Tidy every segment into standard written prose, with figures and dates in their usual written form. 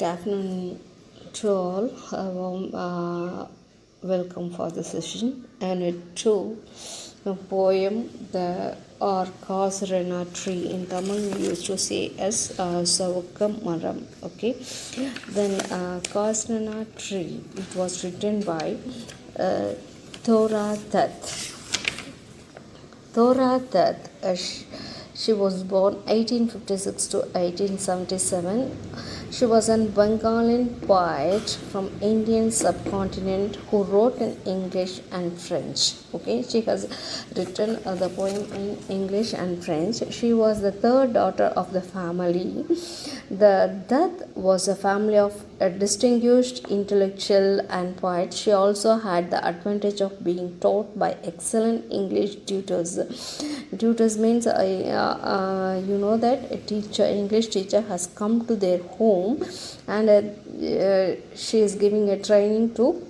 Good afternoon to all. Welcome for the session. And it too, the poem the or casuarina tree in Tamil we used to say as Savukam Maram. Okay, then casuarina tree. It was written by uh, Thora Dutt. Thora Dutt. She was born 1856 to 1877. She was a Bengali poet from Indian subcontinent who wrote in English and French. Okay, she has written the poem in English and French. She was the third daughter of the family. The Dutt was a family of a distinguished intellectual and poet. She also had the advantage of being taught by excellent English tutors. Tutors means you know that a teacher, English teacher, has come to their home, and she is giving a training to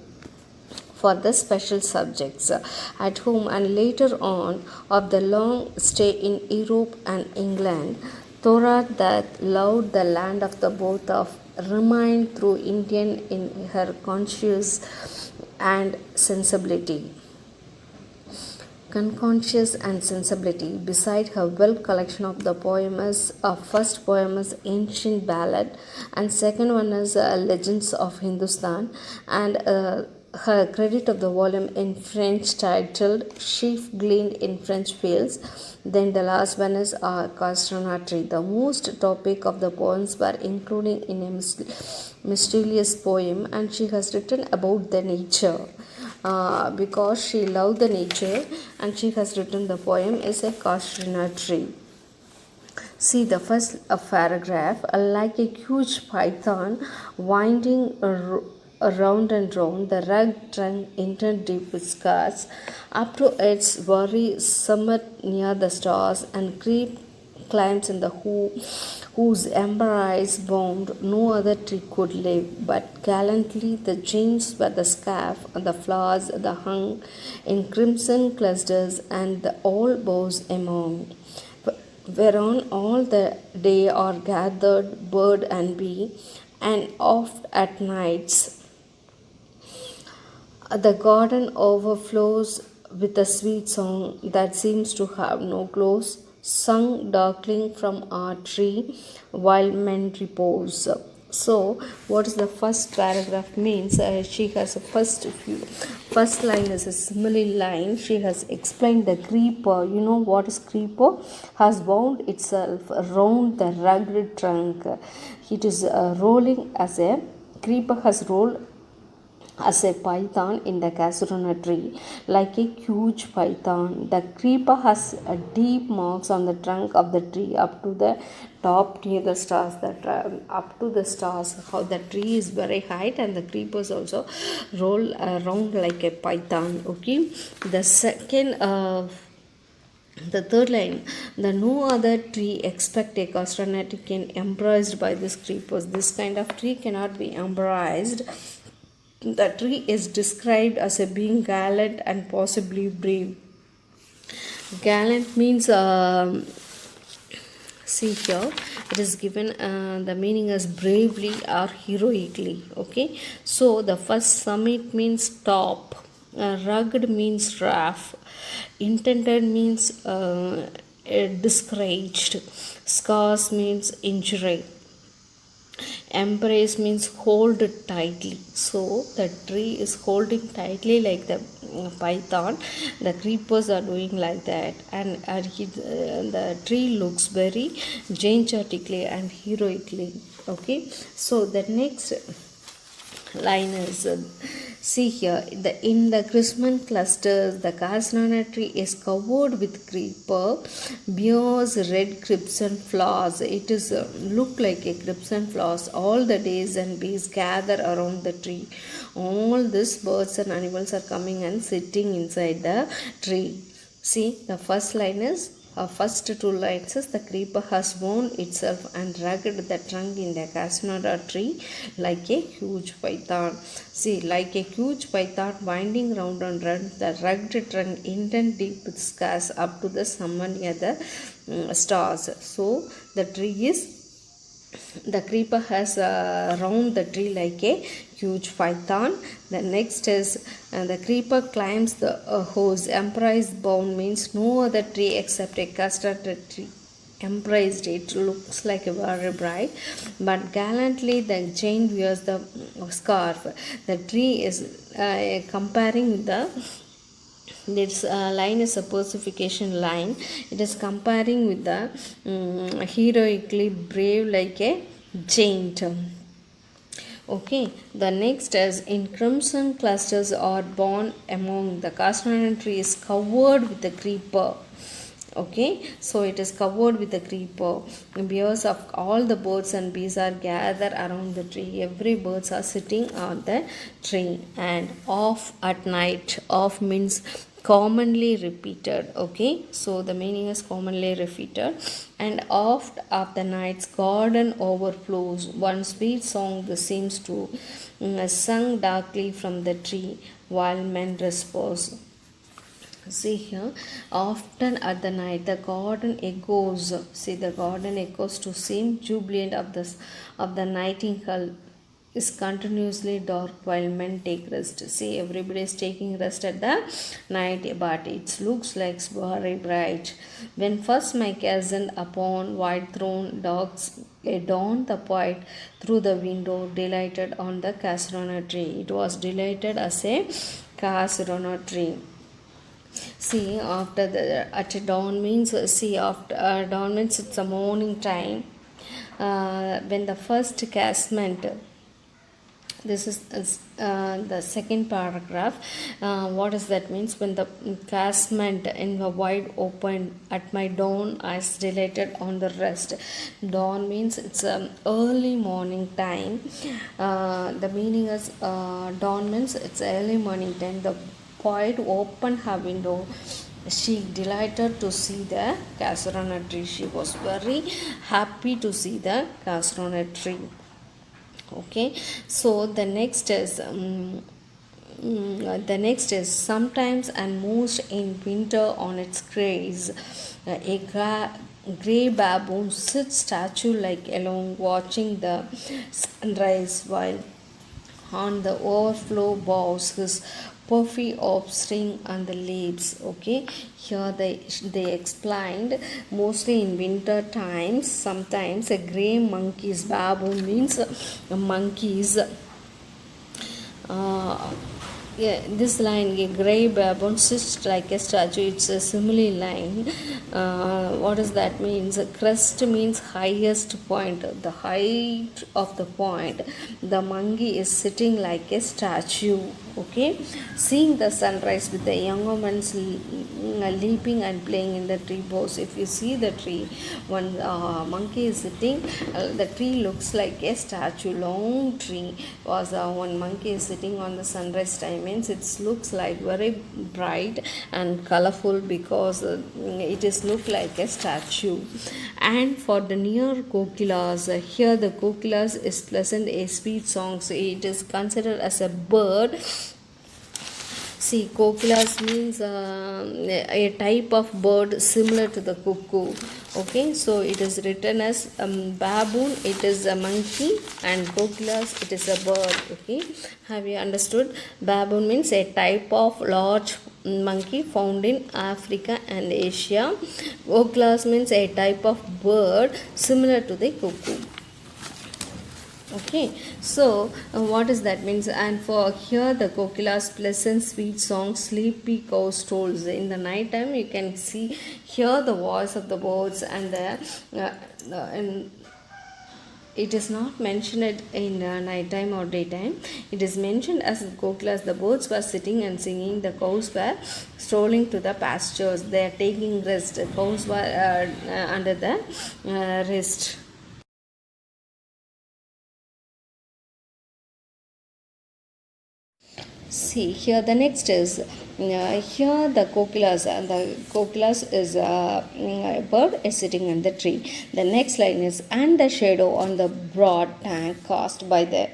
for the special subjects at home. And later on of the long stay in Europe and England, Thora that loved the land of the both of remained through Indian in her conscience and sensibility. Conscious and sensibility. Beside her wealth collection of the poems, first poem is Ancient Ballad, and second one is Legends of Hindustan, and her credit of the volume in French titled Sheaf Gleaned in French Fields. Then the last one is Casuarina Tree. The most topic of the poems were including in a mysterious poem, and she has written about the nature. Because she loved the nature, and she has written the poem is a casuarina tree. See the first paragraph. Like a huge python winding around and round, the rugged trunk entered deep with scars up to its very summit near the stars, and creep climbs in the whose embrace bound no other tree could live. But gallantly the chains were the scarf, and the flowers the hung in crimson clusters, and the all boughs among, whereon all the day are gathered bird and bee, and oft at nights the garden overflows with a sweet song that seems to have no close, sung darkling from our tree while men repose. So, what is the first paragraph means? She has a first line is a simile line. She has explained the creeper. You know what is creeper? Has wound itself around the rugged trunk. It is rolling as a creeper has rolled as a python in the casuarina tree, like a huge python. The creeper has deep marks on the trunk of the tree up to the top near the stars. Up to the stars, how the tree is very high, and the creepers also roll around like a python. Okay, the second. The third line, the no other tree except a casuarina tree can embraced by these creepers. This kind of tree cannot be embraced. The tree is described as a being gallant and possibly brave. Gallant means, see here, it is given the meaning as bravely or heroically. Okay, so the first summit means top, rugged means rough, intended means discouraged, scars means injury. Embrace means hold tightly. So the tree is holding tightly like the python. The creepers are doing like that, and the tree looks very gigantically and heroically. Okay, so the next line is see here, in the crimson clusters the casuarina tree is covered with creeper bears red crimson flowers. It is look like a crimson flowers. All the days and bees gather around the tree. All these birds and animals are coming and sitting inside the tree. See the first line is first two lines is the creeper has wound itself and rugged the trunk in the casuarina tree like a huge python. See, like a huge python winding round and round, the rugged trunk indent deep with scars up to the summit near the stars. So the tree is The creeper has round the tree like a huge python. The next is the creeper climbs the hose. Empressed bound means no other tree except a custard tree embraced it. Looks like a very bright, but gallantly the giant wears the scarf. The tree is comparing the this line is a personification line. It is comparing with the heroically brave like a giant. Okay, the next is in crimson clusters are born among the casuarina tree is covered with the creeper. Okay, so it is covered with the creeper. Bears of all the birds and bees are gathered around the tree. Every birds are sitting on the tree. And off at night. Off means commonly repeated. Okay, so the meaning is commonly repeated. And oft of the nights garden overflows. One sweet song that seems to sung darkly from the tree while men repose. See here, often at the night the garden echoes. See, the garden echoes to seem jubilant of the nightingale is continuously dark while men take rest. See, everybody is taking rest at the night, but it looks like very bright. When first my cousin upon white throne dogs dawned the poet through the window, delighted on the casuarina tree. It was delighted as a casuarina tree. See, after the at dawn means see after dawn means it's a morning time. When the first casement. This is the second paragraph. What does that means? When the casement in the wide open at my dawn, I was delighted on the rest. Dawn means it's early morning time. The meaning is dawn means it's early morning time. The poet opened her window. She delighted to see the casuarina tree. She was very happy to see the casuarina tree. Okay, so the next is sometimes and most in winter on its graze a grey baboon sits statue like alone watching the sunrise while on the overflow boughs his puffy offspring on the leaves. Okay, here they explained mostly in winter times sometimes a grey monkey's baboon means monkeys. Yeah, this line, a grey baboon sits like a statue, it's a simile line. What does that mean? Crest means highest point, the height of the point. The monkey is sitting like a statue. Okay, seeing the sunrise with the young woman leaping and playing in the tree boughs. If you see the tree, one monkey is sitting, the tree looks like a statue, long tree. Was one monkey is sitting on the sunrise time means it looks like very bright and colorful because it is look like a statue. And for the near kokilas, here the kokilas is pleasant a sweet song, so it is considered as a bird. See, kokilas means a type of bird similar to the cuckoo. Okay, so it is written as baboon, it is a monkey, and kokilas, it is a bird. Okay, have you understood? Baboon means a type of large monkey found in Africa and Asia. Kokilas means a type of bird similar to the cuckoo. Okay, so what does that means? And for here the kokila's pleasant sweet song sleepy cow tolls. In the night time you can hear the voice of the birds and and it is not mentioned in night time or daytime. It is mentioned as kokilas. The birds were sitting and singing, the cows were strolling to the pastures, they are taking rest, the cows were under the rest. See, here the next is Here the kokilas, is a bird is sitting on the tree. The next line is, and the shadow on the broad tank cast by the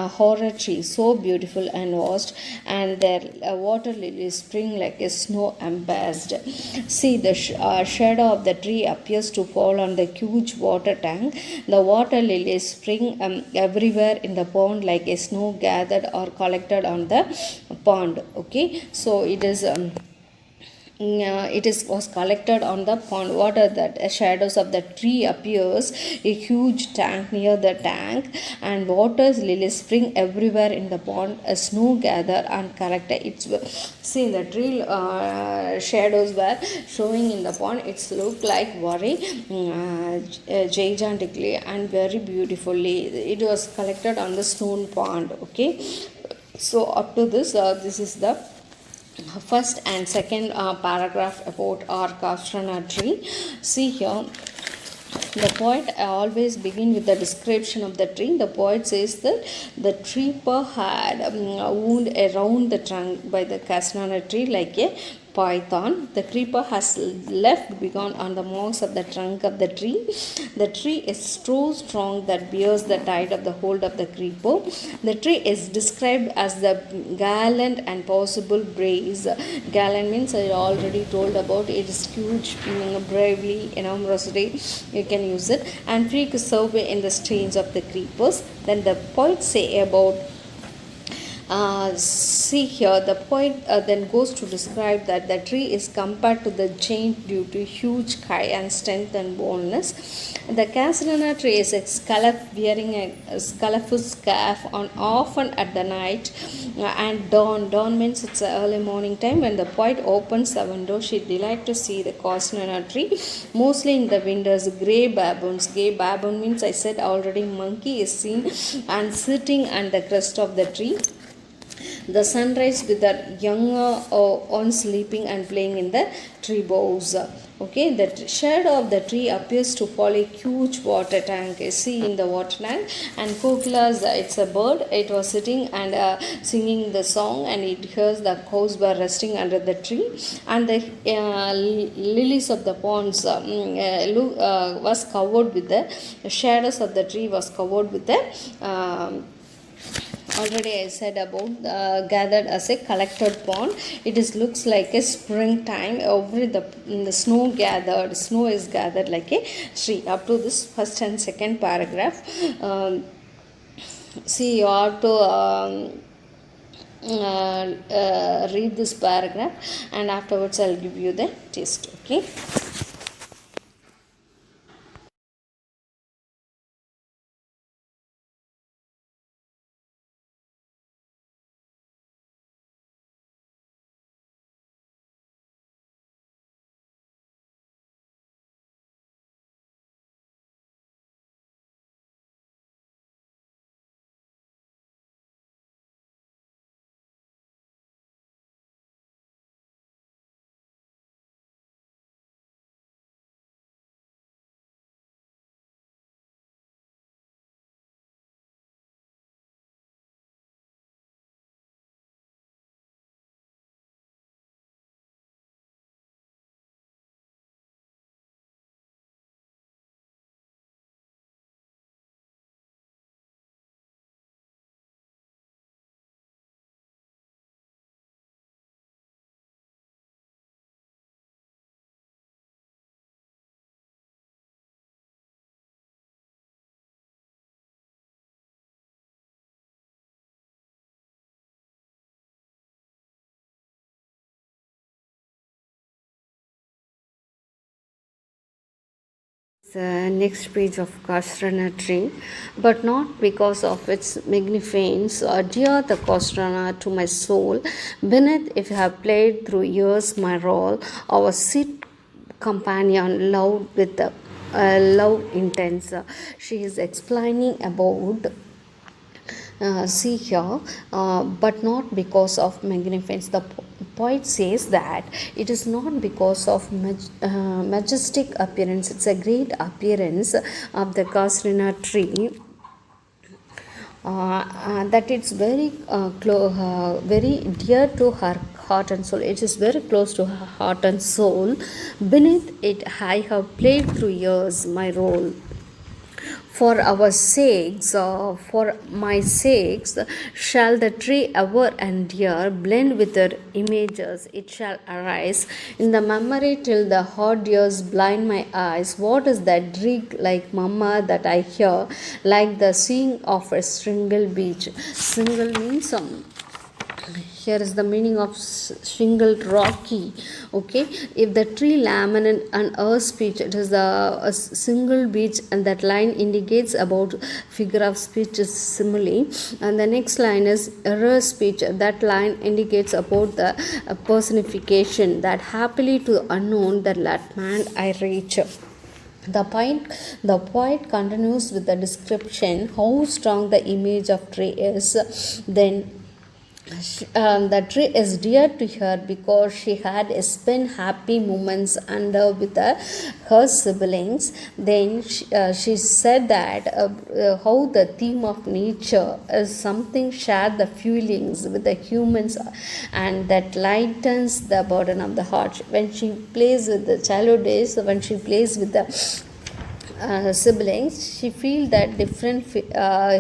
horror tree, so beautiful and vast, and their water lilies spring like a snow embossed. See, the shadow of the tree appears to fall on the huge water tank. The water lilies spring everywhere in the pond like a snow gathered or collected on the pond. Okay, so it is was collected on the pond. What are that? Shadows of the tree appears a huge tank near the tank, and waters lilies spring everywhere in the pond. A snow gather and collect. It's see the tree shadows were showing in the pond. It's look like very gigantically and very beautifully. It was collected on the stone pond. Okay, so up to this, this is the first and second paragraph about our castrana tree. See here, the poet always begin with the description of the tree. The poet says that the tree had wound around the trunk by the castanana tree like a python. The creeper has left begun on the marks of the trunk of the tree. The tree is so strong that bears the tide of the hold of the creeper. The tree is described as the gallant and possible brace. Gallant means I already told about it is huge, bravely, enormously. You can use it, and free to survey in the strains of the creepers. Then the poet say about see here, the poet then goes to describe that the tree is compared to the giant due to huge height and strength and boldness. The castanana tree is a scallop wearing a scallopus scarf on often at the night and dawn. Dawn means it's early morning time. When the poet opens the window, she delights to see the castanana tree. Mostly in the winters, grey baboons. Grey baboon means I said already monkey is seen and sitting on the crest of the tree. The sunrise with the younger one sleeping and playing in the tree boughs. Okay, the shadow of the tree appears to fall a huge water tank. You see in the water tank, and kokilas, it's a bird. It was sitting and singing the song, and it hears the cows were resting under the tree, and the lilies of the ponds was covered with the shadows of the tree was covered with the already I said about gathered as a collected pond. It is looks like a springtime. Over the snow gathered, snow is gathered like a tree. Up to this first and second paragraph, see, you have to read this paragraph, and afterwards I'll give you the test. Okay. The next page of castrana tree, but not because of its magnificence. Dear the castrana to my soul, beneath if you have played through years my role, our sit companion, loved with the love intense. She is explaining about see here, but not because of magnificence. The poet says that it is not because of majestic appearance. It's a great appearance of the castrina tree, that it's very very dear to her heart and soul. It is very close to her heart and soul. Beneath it, I have played through years my role. For our sakes, for my sakes, shall the tree ever endure, blend with her images, it shall arise in the memory till the hot years blind my eyes. What is that drink like mama that I hear, like the seeing of a single beach? Single means here is the meaning of shingled rocky. Okay, if the tree laminate and earth speech, it is the a single beach, and that line indicates about figure of speech is simile. And the next line is error speech, that line indicates about the personification, that happily to unknown that land I reach. The poet continues with the description how strong the image of tree is. Then the tree is dear to her because she had spent happy moments under with her siblings. Then she said that how the theme of nature is something shared the feelings with the humans, and that lightens the burden of the heart. When she plays with the childhood days, when she plays with the siblings, she feels that different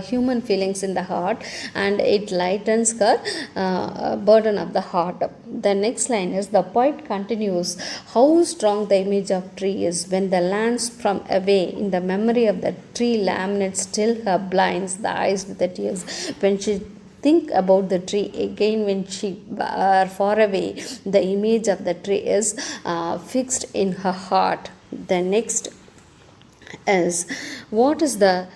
human feelings in the heart, and it lightens her burden of the heart. The next line is, the poet continues how strong the image of tree is when the lands from away in the memory of the tree laminates still her blinds the eyes with the tears. When she think about the tree again, when she are far away, the image of the tree is fixed in her heart. The next is, what is the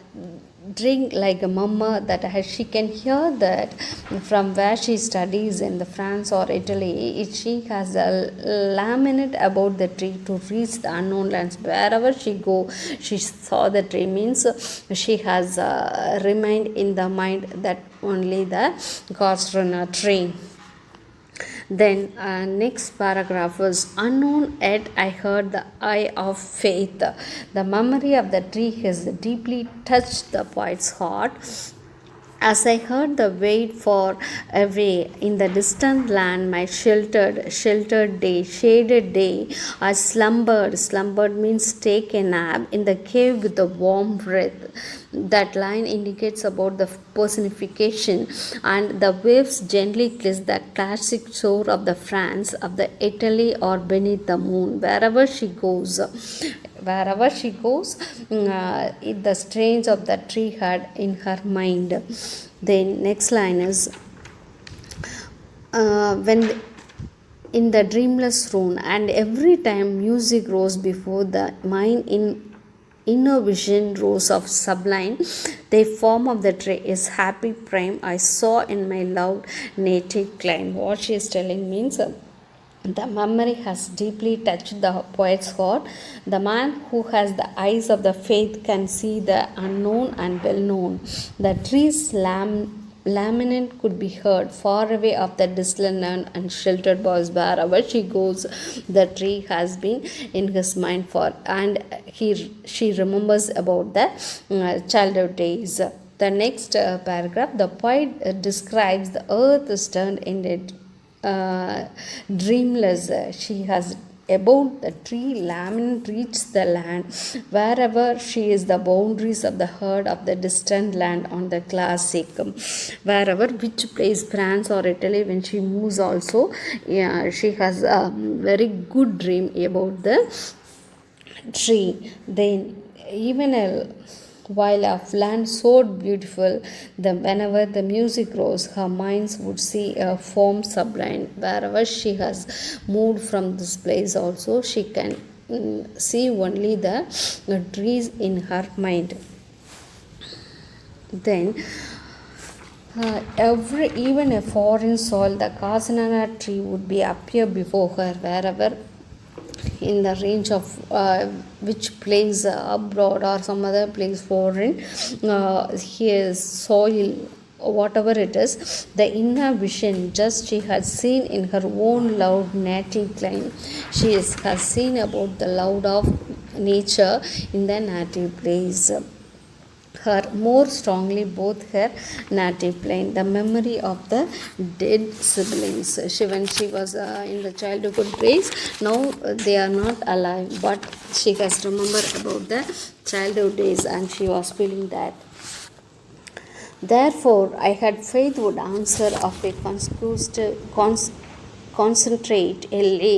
drink like a mama that she can hear that from where she studies in the France or Italy. She has a laminate about the tree to reach the unknown lands. Wherever she go, she saw the tree, means she has remained in the mind that only the casuarina tree. Then next paragraph was, unknown yet I heard the eye of faith. The memory of the tree has deeply touched the poet's heart. As I heard the wait for away in the distant land, my sheltered day, shaded day, I slumbered. Slumbered means take a nap in the cave with the warm breath. That line indicates about the personification, and the waves gently kiss the classic shore of the France, of the Italy, or beneath the moon. The strains of the tree had in her mind. Then next line is, when in the dreamless room, and every time music rose before the mind in inner vision rose of sublime. The form of the tree is happy prime I saw in my loud native clime. What she is telling means, the memory has deeply touched the poet's heart. The man who has the eyes of the faith can see the unknown and well known. The tree's laminate could be heard far away of the distant and sheltered boys. Wherever she goes, the tree has been in his mind for, and she remembers about the childhood days. The next paragraph, the poet describes the earth is turned into dreamless. She has about the tree laminate reached the land. Wherever she is, the boundaries of the herd of the distant land on the classic. Wherever, which place, France or Italy, when she moves also, she has a very good dream about the tree. Then even while of land so beautiful, whenever the music rose, her minds would see a form sublime. Wherever she has moved from this place also, she can see only the trees in her mind. Then even a foreign soil, the casuarina tree would be appear before her. Wherever in the range of which place abroad or some other place foreign, his soil, whatever it is, the inner vision just she has seen in her own loud native clime. She has seen about the loud of nature in the native place. her more strongly both her native plane, the memory of the dead siblings. When she was in the childhood days, now they are not alive, but she has remembered about the childhood days, and she was feeling that. Therefore, I had faith would answer of a concentrate LA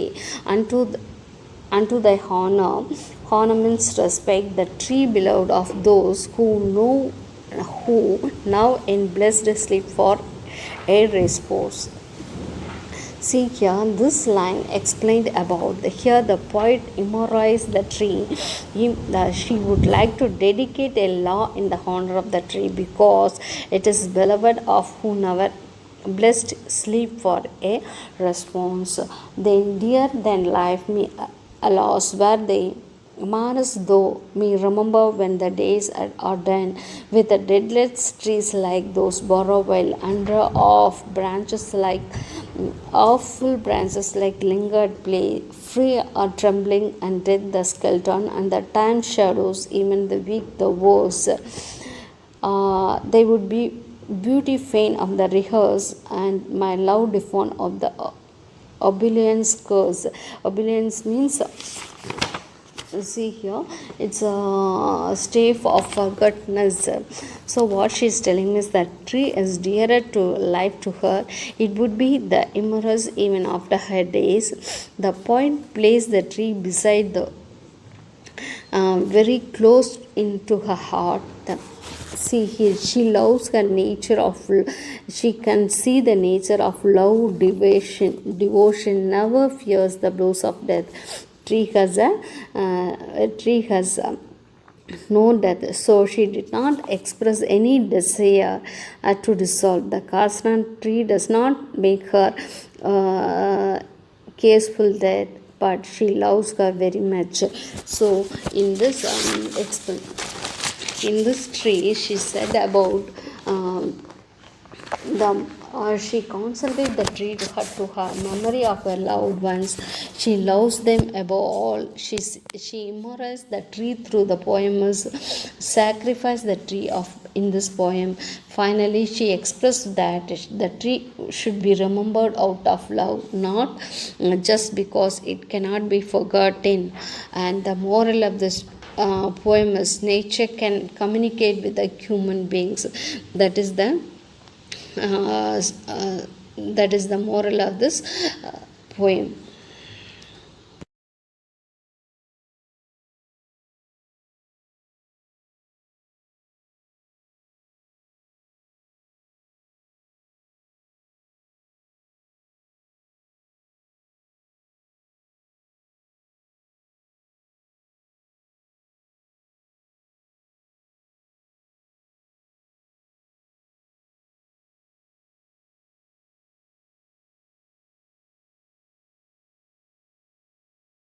unto thy honor. Honor means respect, the tree beloved of those who now in blessed sleep for a repose. See here, this line explained about here the poet immortalized the tree. She would like to dedicate a law in the honor of the tree because it is beloved of who never blessed sleep for a response. Then dear than life me alas where they Mars, though me remember when the days are done with the deadless trees like those borrow while under of branches like awful branches like lingered play, free or trembling and dead the skeleton and the time shadows, even the weak the worse. They would be beauty fain of the rehearse and my love defawn of the obedience curse. Obedience means see here it's a stave of forgottenness. So what she's telling is that tree is dearer to life to her. It would be the immortals even after her days. The point placed the tree beside the very close into her heart. See here, she loves her nature of, she can see the nature of love, devotion never fears the blows of death. Tree has no death, so she did not express any desire to dissolve. The castan tree does not make her caseful death, but she loves her very much. So in this in this tree, she said about the she concentrated the tree to her memory of her loved ones. She loves them above all. She immortalized the tree through the poems, sacrificed the tree of in this poem. Finally, she expressed that the tree should be remembered out of love, not just because it cannot be forgotten. And the moral of this poem is nature can communicate with the human beings. That is the that is the moral of this poem.